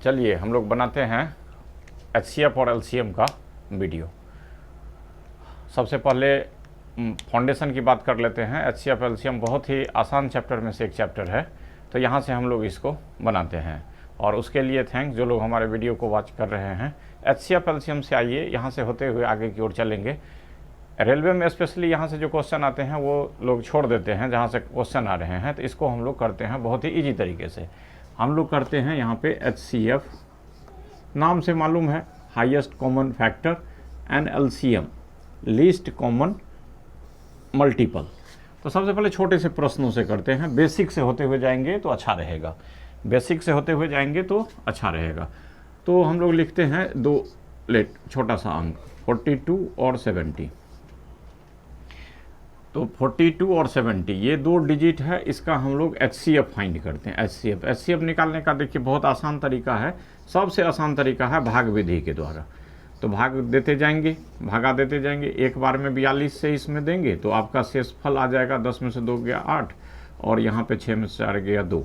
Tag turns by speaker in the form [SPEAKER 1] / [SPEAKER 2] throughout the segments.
[SPEAKER 1] चलिए हम लोग बनाते हैं HCF और LCM का वीडियो। सबसे पहले फाउंडेशन की बात कर लेते हैं। HCF LCM बहुत ही आसान चैप्टर में से एक चैप्टर है, तो यहाँ से हम लोग इसको बनाते हैं। और उसके लिए थैंक्स जो लोग हमारे वीडियो को वॉच कर रहे हैं। HCF LCM से आइए, यहाँ से होते हुए आगे की ओर चलेंगे। रेलवे में स्पेशली यहाँ से जो क्वेश्चन आते हैं वो लोग छोड़ देते हैं, जहाँ से क्वेश्चन आ रहे हैं, तो इसको हम लोग करते हैं बहुत ही ईजी तरीके से। हम लोग करते हैं यहाँ पे HCF, नाम से मालूम है highest common factor, and LCM least common multiple. तो सबसे पहले छोटे से प्रश्नों से करते हैं, बेसिक से होते हुए जाएंगे तो अच्छा रहेगा, बेसिक से होते हुए जाएंगे तो अच्छा रहेगा। तो हम लोग लिखते हैं दो छोटा सा अंक 42 और 70। तो 42 और 70 ये दो डिजिट है, इसका हम लोग HCF फाइंड करते हैं। HCF निकालने का देखिए बहुत आसान तरीका है, सबसे आसान तरीका है भाग विधि के द्वारा। तो भाग देते जाएंगे, भागा देते जाएंगे, एक बार में 42 से इसमें देंगे तो आपका शेषफल आ जाएगा 10 में से 2 गया 8, और यहाँ पे 6 में से 4 गया 2।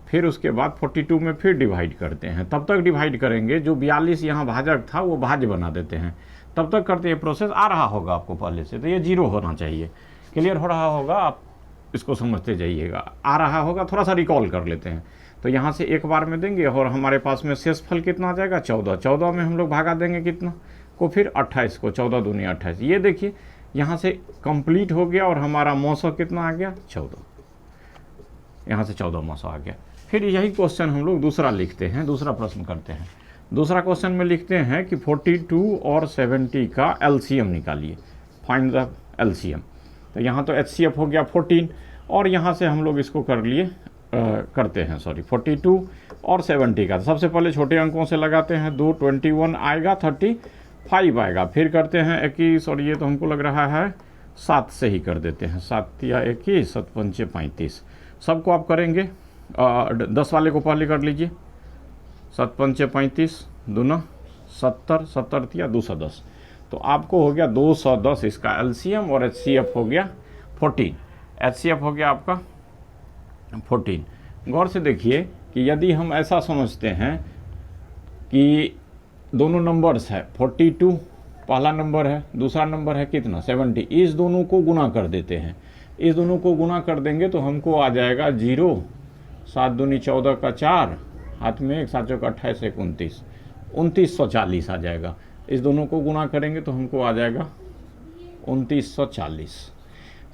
[SPEAKER 1] फिर उसके बाद 42 में फिर डिवाइड करते हैं, तब तक डिवाइड करेंगे जो 42 यहाँ भाजक था वो भाज्य बना देते हैं, तब तक करते हैं। प्रोसेस आ रहा होगा आपको पहले से, तो ये 0 होना चाहिए। क्लियर हो रहा होगा, आप इसको समझते जाइएगा। आ रहा होगा, थोड़ा सा रिकॉल कर लेते हैं। तो यहाँ से एक बार में देंगे और हमारे पास में शेषफल कितना आ जाएगा 14। 14 में हम लोग भागा देंगे कितना को, फिर 28 को, 14 दूनी 28। ये देखिए यहाँ से कंप्लीट हो गया और हमारा मौसम कितना आ गया 14, यहाँ से 14 मौसम आ गया। फिर यही क्वेश्चन हम लोग दूसरा लिखते हैं, दूसरा प्रश्न करते हैं। दूसरा क्वेश्चन में लिखते हैं कि 42 और 70 का LCM निकालिए, फाइंड द LCM। तो यहाँ तो HCF हो गया 14, और यहाँ से हम लोग इसको करते हैं 42 और 70 का। तो सबसे पहले छोटे अंकों से लगाते हैं, 2 21 आएगा, 35 आएगा। फिर करते हैं 21, और ये तो हमको लग रहा है 7 से ही कर देते हैं, 7 या 21, 7 5 35। सबको आप करेंगे, 10 वाले को पहले कर लीजिए, 7 5 35 दूना 70, 70 या 210। तो आपको हो गया 210 इसका LCM, और HCF हो गया 14। HCF हो गया आपका 14। गौर से देखिए कि यदि हम ऐसा समझते हैं कि दोनों नंबर्स है, 42 पहला नंबर है, दूसरा नंबर है कितना 70, इस दोनों को गुना कर देते हैं। इस दोनों को गुना कर देंगे तो हमको आ जाएगा 0, 7 दूनी 14 का 4, हाथ में 1, 7 का 28, 29, 2940 आ जाएगा। इस दोनों को गुना करेंगे तो हमको आ जाएगा 2940।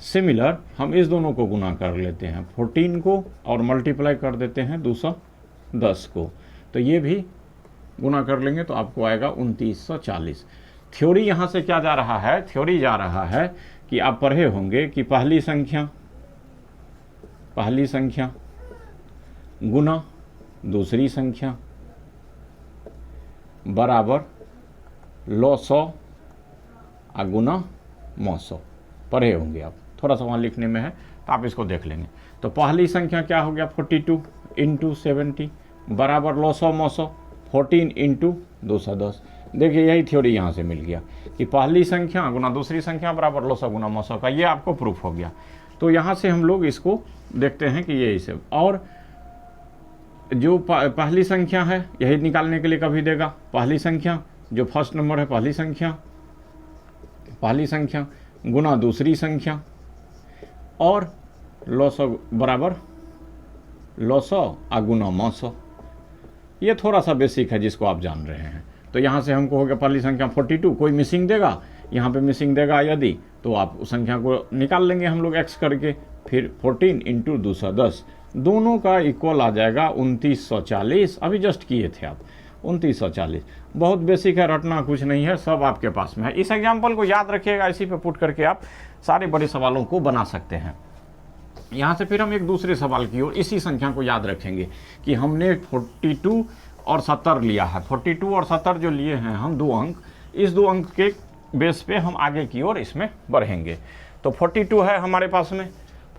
[SPEAKER 1] सिमिलर हम इस दोनों को गुना कर लेते हैं, 14 को, और मल्टीप्लाई कर देते हैं 210 को। तो ये भी गुना कर लेंगे तो आपको आएगा 2940। थ्योरी यहाँ से क्या जा रहा है, थ्योरी जा रहा है कि आप पढ़े होंगे कि पहली संख्या गुना दूसरी संख्या बराबर लो 100 गुना मौसौ। पढ़े होंगे आप, थोड़ा सा वहाँ लिखने में है तो आप इसको देख लेंगे। तो पहली संख्या क्या हो गया 42 इंटू 70 बराबर लो 100 मौसौ, 14 इंटू 210। देखिए यही थ्योरी यहाँ से मिल गया कि पहली संख्या गुना दूसरी संख्या बराबर लो 100 गुना मौसौ का, ये आपको प्रूफ हो गया। तो यहाँ से हम लोग इसको देखते हैं कि ये सब, और जो पहली संख्या है यही निकालने के लिए कभी देगा। पहली संख्या जो फर्स्ट नंबर है, पहली संख्या गुना दूसरी संख्या, और लो 100 बराबर लो 100 गुना मौसौ। ये थोड़ा सा बेसिक है जिसको आप जान रहे हैं। तो यहाँ से हमको हो गया पहली संख्या 42, कोई मिसिंग देगा, यहाँ पे मिसिंग देगा यदि, तो आप उस संख्या को निकाल लेंगे हम लोग x करके। फिर 14 इंटू 210, दोनों का इक्वल आ जाएगा 2940। अभी जस्ट किए थे आप 2940। बहुत बेसिक है, रटना कुछ नहीं है, सब आपके पास में है। इस एग्जाम्पल को याद रखिएगा, इसी पे पुट करके आप सारे बड़े सवालों को बना सकते हैं। यहाँ से फिर हम एक दूसरे सवाल की ओर इसी संख्या को याद रखेंगे कि हमने 42 और 70 लिया है। 42 और 70 जो लिए हैं हम, 2 अंक, इस 2 अंक के बेस पे हम आगे की ओर इसमें बढ़ेंगे। तो 42 है हमारे पास में,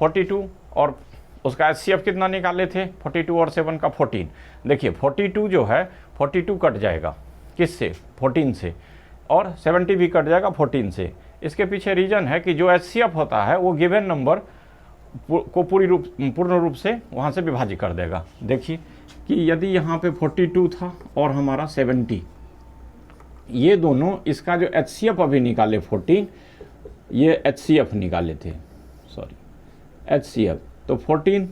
[SPEAKER 1] 42, और उसका HCF कितना निकाले थे 42 और 7 का 14। देखिए 42 जो है 42 कट जाएगा किससे, 14 से, और 70 भी कट जाएगा 14 से। इसके पीछे रीज़न है कि जो HCF होता है वो गिवन नंबर को पूर्ण रूप से वहाँ से विभाजित कर देगा। देखिए कि यदि यहाँ पे 42 था और हमारा 70, ये दोनों इसका जो HCF अभी निकाले 14, ये HCF निकाले थे, सॉरी HCF, तो 14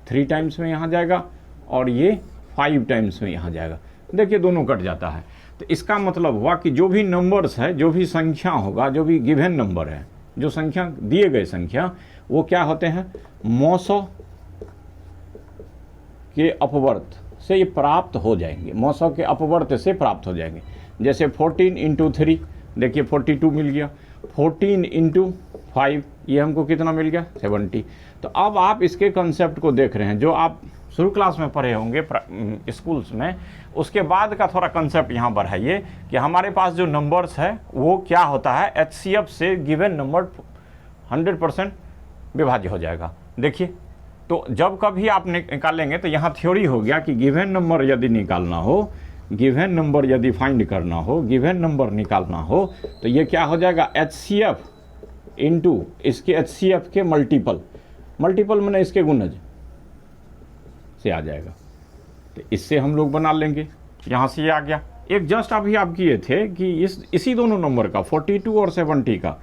[SPEAKER 1] 3 टाइम्स में यहाँ जाएगा और ये 5 टाइम्स में यहाँ जाएगा। देखिए दोनों कट जाता है। तो इसका मतलब हुआ कि जो भी नंबर्स है, जो भी संख्या होगा, जो भी गिवन नंबर है, जो संख्या दिए गए संख्या, वो क्या होते हैं, मौसों के अपवर्त से ये प्राप्त हो जाएंगे, मौसों के अपवर्त से प्राप्त हो जाएंगे। जैसे 14 इंटू 3, देखिए 42 मिल गया, 14 इंटू 5, ये हमको कितना मिल गया, 70। तो अब आप इसके कंसेप्ट को देख रहे हैं, जो आप शुरू क्लास में पढ़े होंगे स्कूल्स में, उसके बाद का थोड़ा कंसेप्ट यहाँ बढ़ाइए कि हमारे पास जो नंबर्स है वो क्या होता है, HCF से गिवन नंबर 100% विभाज्य हो जाएगा। देखिए तो जब कभी आप निकालेंगे तो यहाँ थ्योरी हो गया कि गिवन नंबर यदि निकालना हो, गिवन नंबर यदि फाइंड करना हो, गिवन नंबर निकालना हो, तो ये क्या हो जाएगा, HCF इंटू इसके HCF के मल्टीपल मैंने इसके गुणज से आ जाएगा। तो इससे हम लोग बना लेंगे। यहाँ से ये आ गया। एक जस्ट अभी आप किए थे कि इसी दोनों नंबर का 42 और 70 का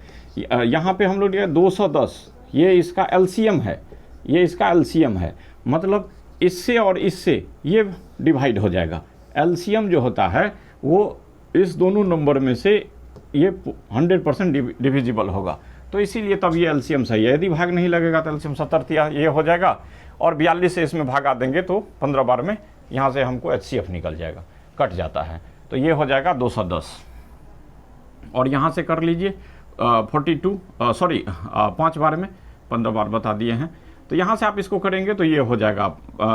[SPEAKER 1] यहाँ पे हम लोग 210, ये इसका LCM है, ये इसका LCM है, मतलब इससे और इससे ये डिवाइड हो जाएगा। LCM जो होता है वो इस दोनों नंबर में से ये 100% डिविजिबल होगा, तो इसीलिए तब ये LCM सही है। यदि भाग नहीं लगेगा तो LCM 70 ये हो जाएगा, और 42 से इसमें भागा देंगे तो 15 बार में यहाँ से हमको HCF निकल जाएगा, कट जाता है, तो ये हो जाएगा 210। और यहाँ से कर लीजिए 5 बार में 15 बार बता दिए हैं, तो यहाँ से आप इसको करेंगे तो ये हो जाएगा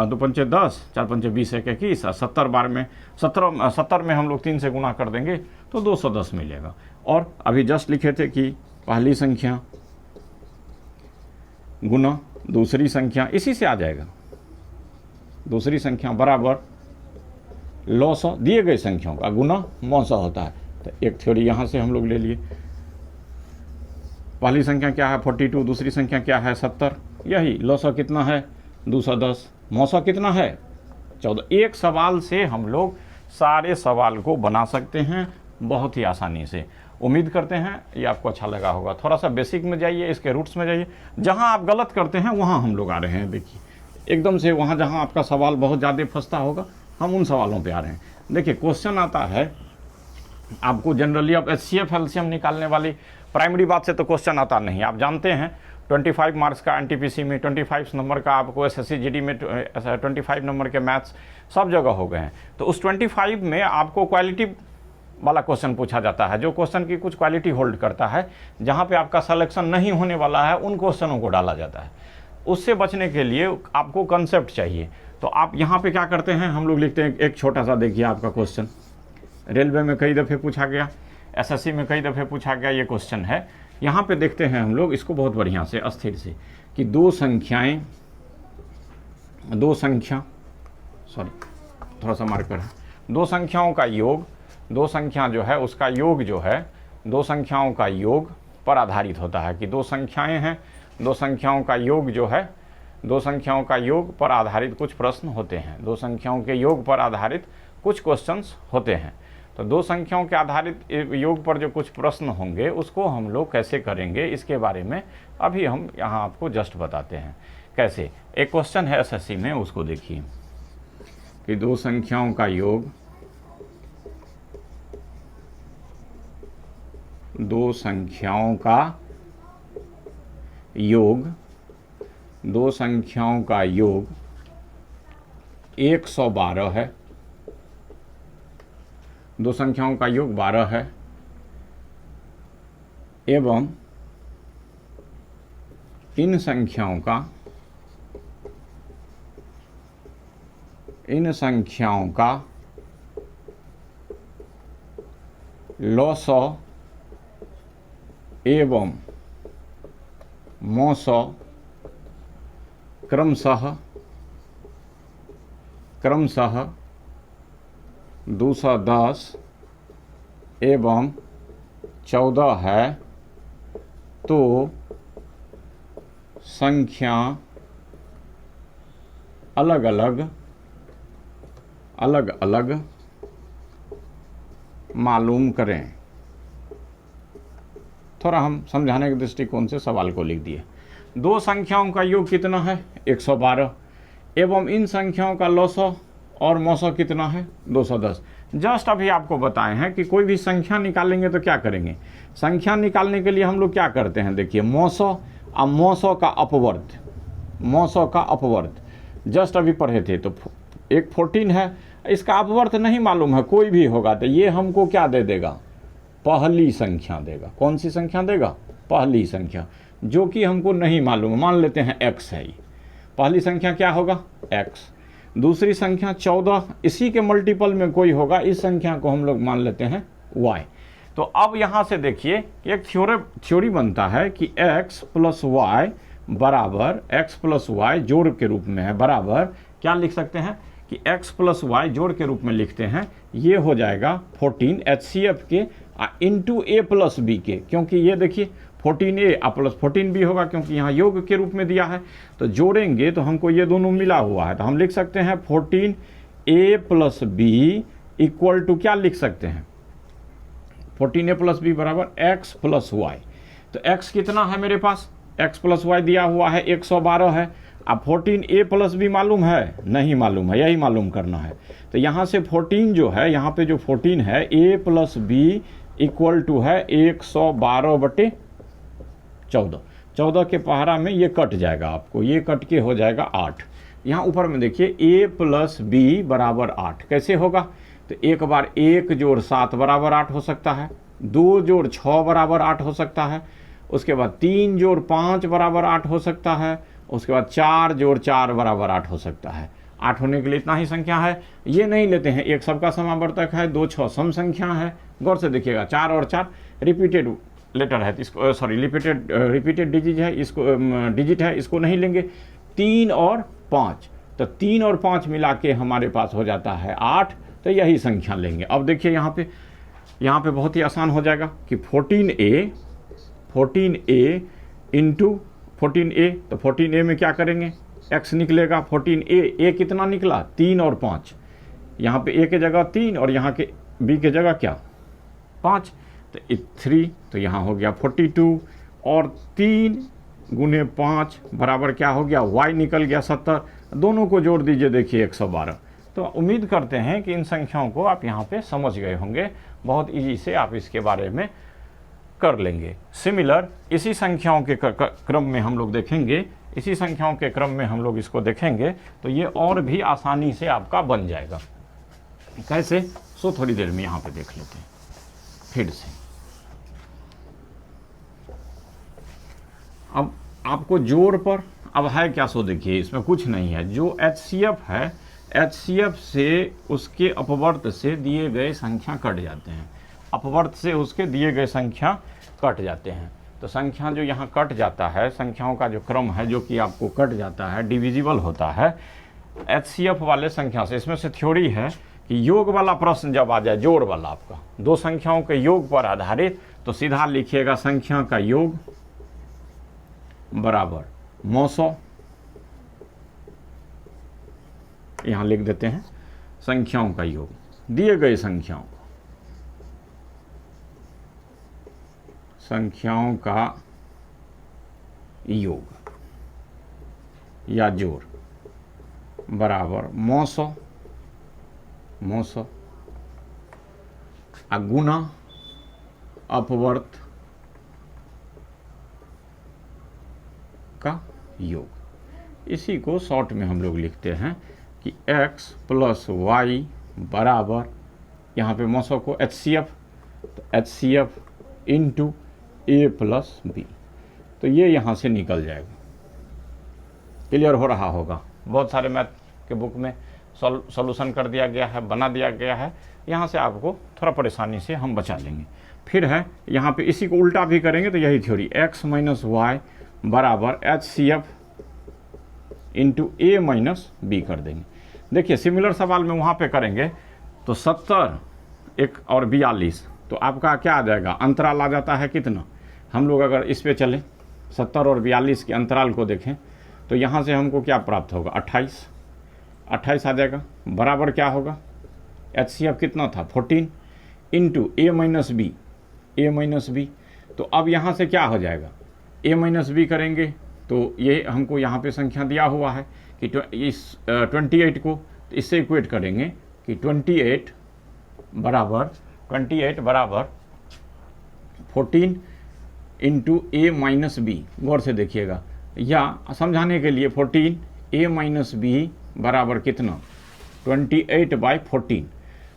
[SPEAKER 1] 2 पंचे 10, 4 पंचे 20, 1 21, 70 बार में 70 में हम लोग 3 से गुना कर देंगे तो 210 मिलेगा। और अभी जस्ट लिखे थे कि पहली संख्या गुना दूसरी संख्या, इसी से आ जाएगा, दूसरी संख्या बराबर लॉस दिए गए संख्याओं का गुना मौसा होता है। तो एक थ्योरी यहाँ से हम लोग ले लिए, पहली संख्या क्या है 42, दूसरी संख्या क्या है 70, यही लॉस कितना है 210, मौसा कितना है 14। एक सवाल से हम लोग सारे सवाल को बना सकते हैं बहुत ही आसानी से। उम्मीद करते हैं ये आपको अच्छा लगा होगा। थोड़ा सा बेसिक में जाइए, इसके रूट्स में जाइए, जहां आप गलत करते हैं वहां हम लोग आ रहे हैं। देखिए एकदम से वहां जहां आपका सवाल बहुत ज़्यादा फंसता होगा, हम उन सवालों पे आ रहे हैं। देखिए क्वेश्चन आता है आपको जनरली, अब HCF LCM निकालने वाली प्राइमरी बात से तो क्वेश्चन आता नहीं, आप जानते हैं 25 मार्क्स का NTPC में, 25 नंबर का आपको SSC GD में 25 नंबर के मैथ्स सब जगह हो गए हैं। तो उस 25 में आपको क्वालिटी वाला क्वेश्चन पूछा जाता है, जो क्वेश्चन की कुछ क्वालिटी होल्ड करता है, जहाँ पे आपका सिलेक्शन नहीं होने वाला है उन क्वेश्चनों को डाला जाता है। उससे बचने के लिए आपको कंसेप्ट चाहिए। तो आप यहाँ पे क्या करते हैं, हम लोग लिखते हैं एक छोटा सा, देखिए आपका क्वेश्चन रेलवे में कई दफ़े पूछा गया, SSC में कई दफ़े पूछा गया, ये क्वेश्चन है। यहाँ पे देखते हैं हम लोग इसको बहुत बढ़िया से अस्थिर से कि दो संख्या थोड़ा सा मार्कर है, दो संख्याओं का योग, दो संख्या जो है उसका योग जो है दो संख्याओं का योग पर आधारित होता है। कि दो संख्याएं हैं, दो संख्याओं का योग जो है, दो संख्याओं का योग पर आधारित कुछ प्रश्न होते हैं, दो संख्याओं के योग पर आधारित कुछ क्वेश्चंस होते हैं। तो दो संख्याओं के आधारित योग पर जो कुछ प्रश्न होंगे उसको हम लोग कैसे करेंगे, इसके बारे में अभी हम यहाँ आपको जस्ट बताते हैं कैसे। एक क्वेश्चन है SSC में, उसको देखिए कि दो संख्याओं का योग, दो संख्याओं का योग, दो संख्याओं का योग 112 है, दो संख्याओं का योग 12 है एवं इन संख्याओं का लॉसौ एवं मौसौ क्रमशः 210 एवं 14 है, तो संख्या अलग अलग मालूम करें। थोड़ा हम समझाने के दृष्टिकोण से सवाल को लिख दिए। दो संख्याओं का योग कितना है? 112 एवं इन संख्याओं का लसौ और मौसौ कितना है? 210। जस्ट अभी आपको बताए हैं कि कोई भी संख्या निकालेंगे तो क्या करेंगे। संख्या निकालने के लिए हम लोग क्या करते हैं, देखिए मौसौ और मौसौ का अपवर्त, मौसौ का अपवर्त जस्ट अभी पढ़े थे। तो एक 14 है, इसका अपवर्त नहीं मालूम है, कोई भी होगा तो ये हमको क्या दे देगा? पहली संख्या देगा। कौन सी संख्या देगा? पहली संख्या, जो कि हमको नहीं मालूम। मान लेते हैं x है, पहली संख्या क्या होगा? x। दूसरी संख्या 14, इसी के मल्टीपल में कोई होगा, इस संख्या को हम लोग मान लेते हैं y। तो अब यहाँ से देखिए एक थ्योरी बनता है कि x प्लस वाई बराबर, x प्लस वाई जोड़ के रूप में है, बराबर क्या लिख सकते हैं कि x प्लस वाई जोड़ के रूप में लिखते हैं, ये हो जाएगा 14 HCF के इंटू a प्लस बी के, क्योंकि ये देखिए 14a प्लस 14b होगा, क्योंकि यहाँ योग के रूप में दिया है। तो जोड़ेंगे तो हमको ये दोनों मिला हुआ है, तो हम लिख सकते हैं 14a plus B equal to क्या लिख सकते हैं? 14a प्लस बी बराबर x प्लस वाई। तो x कितना है मेरे पास? x प्लस वाई दिया हुआ है 112 है। अब 14a प्लस बी मालूम है? नहीं मालूम है, यही मालूम करना है। तो यहाँ से 14 जो है, यहाँ पे जो 14 है a plus B equal to है 112/14। 14 के पहाड़ा में ये कट जाएगा, आपको ये कट के हो जाएगा 8। यहाँ ऊपर में देखिए a प्लस बी बराबर 8 कैसे होगा? तो एक बार 1 जोड़ 7 बराबर 8 हो सकता है, 2 जोड़ 6 बराबर 8 हो सकता है, उसके बाद 3 जोड़ 5 बराबर 8 हो सकता है, उसके बाद 4 जोड़ 4 बराबर 8 हो सकता है। 8 होने के लिए इतना ही संख्या है। ये नहीं लेते हैं, एक सबका समावर्तक है, 2 6 सम संख्या है। गौर से देखिएगा, 4 और 4 रिपीटेड लेटर है, इसको सॉरी रिपीटेड डिजिट है, इसको नहीं लेंगे। 3 और 5, तो 3 और 5 मिला के हमारे पास हो जाता है 8, तो यही संख्या लेंगे। अब देखिए यहाँ पे बहुत ही आसान हो जाएगा कि 14a इंटू 14a, तो 14a में क्या करेंगे? x निकलेगा। 14a कितना निकला? 3 और 5। यहाँ पे a के जगह 3 और यहाँ के b के जगह क्या? 5, तो 3, तो यहाँ हो गया 42 और 3 गुने 5 बराबर क्या हो गया? y निकल गया 70। दोनों को जोड़ दीजिए, देखिए 112। तो उम्मीद करते हैं कि इन संख्याओं को आप यहाँ पे समझ गए होंगे, बहुत इजी से आप इसके बारे में कर लेंगे। सिमिलर इसी संख्याओं के क्रम में हम लोग देखेंगे, इसी संख्याओं के क्रम में हम लोग इसको देखेंगे, तो ये और भी आसानी से आपका बन जाएगा। कैसे? सो थोड़ी देर में यहाँ पे देख लेते हैं फिर से। अब आपको जोड़ पर अब है क्या, सो देखिए इसमें कुछ नहीं है। जो HCF है, HCF से उसके अपवर्त से दिए गए संख्या कट जाते हैं, अपवर्त से उसके दिए गए संख्या कट जाते हैं। तो संख्या जो यहाँ कट जाता है, संख्याओं का जो क्रम है जो कि आपको कट जाता है, डिविजिबल होता है HCF वाले संख्या से। इसमें से थ्योरी है कि योग वाला प्रश्न जब आ जाए, जोड़ वाला आपका दो संख्याओं के योग पर आधारित, तो सीधा लिखिएगा संख्या का योग बराबर 900, यहाँ लिख देते हैं संख्याओं का योग, दिए गए संख्याओं का योग या जोड़ बराबर 900 गुना अपवर्त का योग। इसी को शॉर्ट में हम लोग लिखते हैं कि x प्लस वाई बराबर, यहाँ पे 900 को HCF, तो HCF into a plus B. तो ये यहाँ से निकल जाएगा। क्लियर हो रहा होगा। बहुत सारे मैथ के बुक में सॉल्यूशन कर दिया गया है, बना दिया गया है, यहाँ से आपको थोड़ा परेशानी से हम बचा लेंगे। फिर है यहाँ पे इसी को उल्टा भी करेंगे तो यही थ्योरी, x माइनस वाई बराबर HCF into a minus B कर देंगे। देखिए सिमिलर सवाल में वहाँ पे करेंगे तो 70 एक और 42, तो आपका क्या आ जाएगा? अंतराल आ जाता है कितना? हम लोग अगर इस पे चलें 70 और 42 के अंतराल को देखें तो यहाँ से हमको क्या प्राप्त होगा, 28 आ जाएगा। बराबर क्या होगा, HCF कितना था, 14 इंटू A माइनस बी। तो अब यहाँ से क्या हो जाएगा, A माइनस बी करेंगे तो ये हमको यहाँ पे संख्या दिया हुआ है कि इस 28 को इससे इक्वेट करेंगे कि 28 बराबर 14 इंटू A माइनस बी। गौर से देखिएगा, या समझाने के लिए 14 A माइनस बी बराबर कितना, 28/14।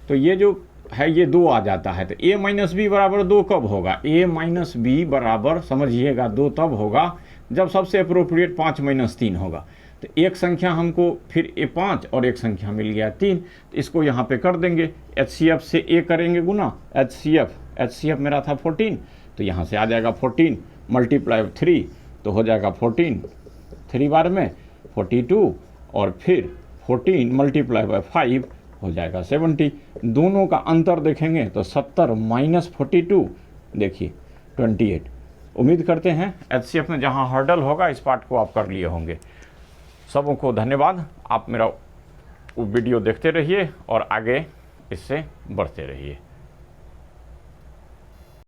[SPEAKER 1] तो ये जो है ये 2 आ जाता है। तो A माइनस बी बराबर 2 कब होगा, A माइनस बी बराबर समझिएगा 2 तब होगा जब सबसे अप्रोप्रिएट 5 माइनस 3 होगा। तो एक संख्या हमको फिर A 5 और एक संख्या मिल गया 3, तो इसको यहाँ पे कर देंगे, HCF से A करेंगे गुना, HCF मेरा था 14, तो यहाँ से आ जाएगा 14 मल्टीप्लाई 3 तो हो जाएगा 14, 3 बार में 42 और फिर 14 मल्टीप्लाई बाय 5 हो जाएगा 70। दोनों का अंतर देखेंगे तो 70 माइनस 42 देखिए 28। उम्मीद करते हैं HCF में जहां हर्डल होगा इस पार्ट को आप कर लिए होंगे। सबों को धन्यवाद, आप मेरा वीडियो देखते रहिए और आगे इससे बढ़ते रहिए।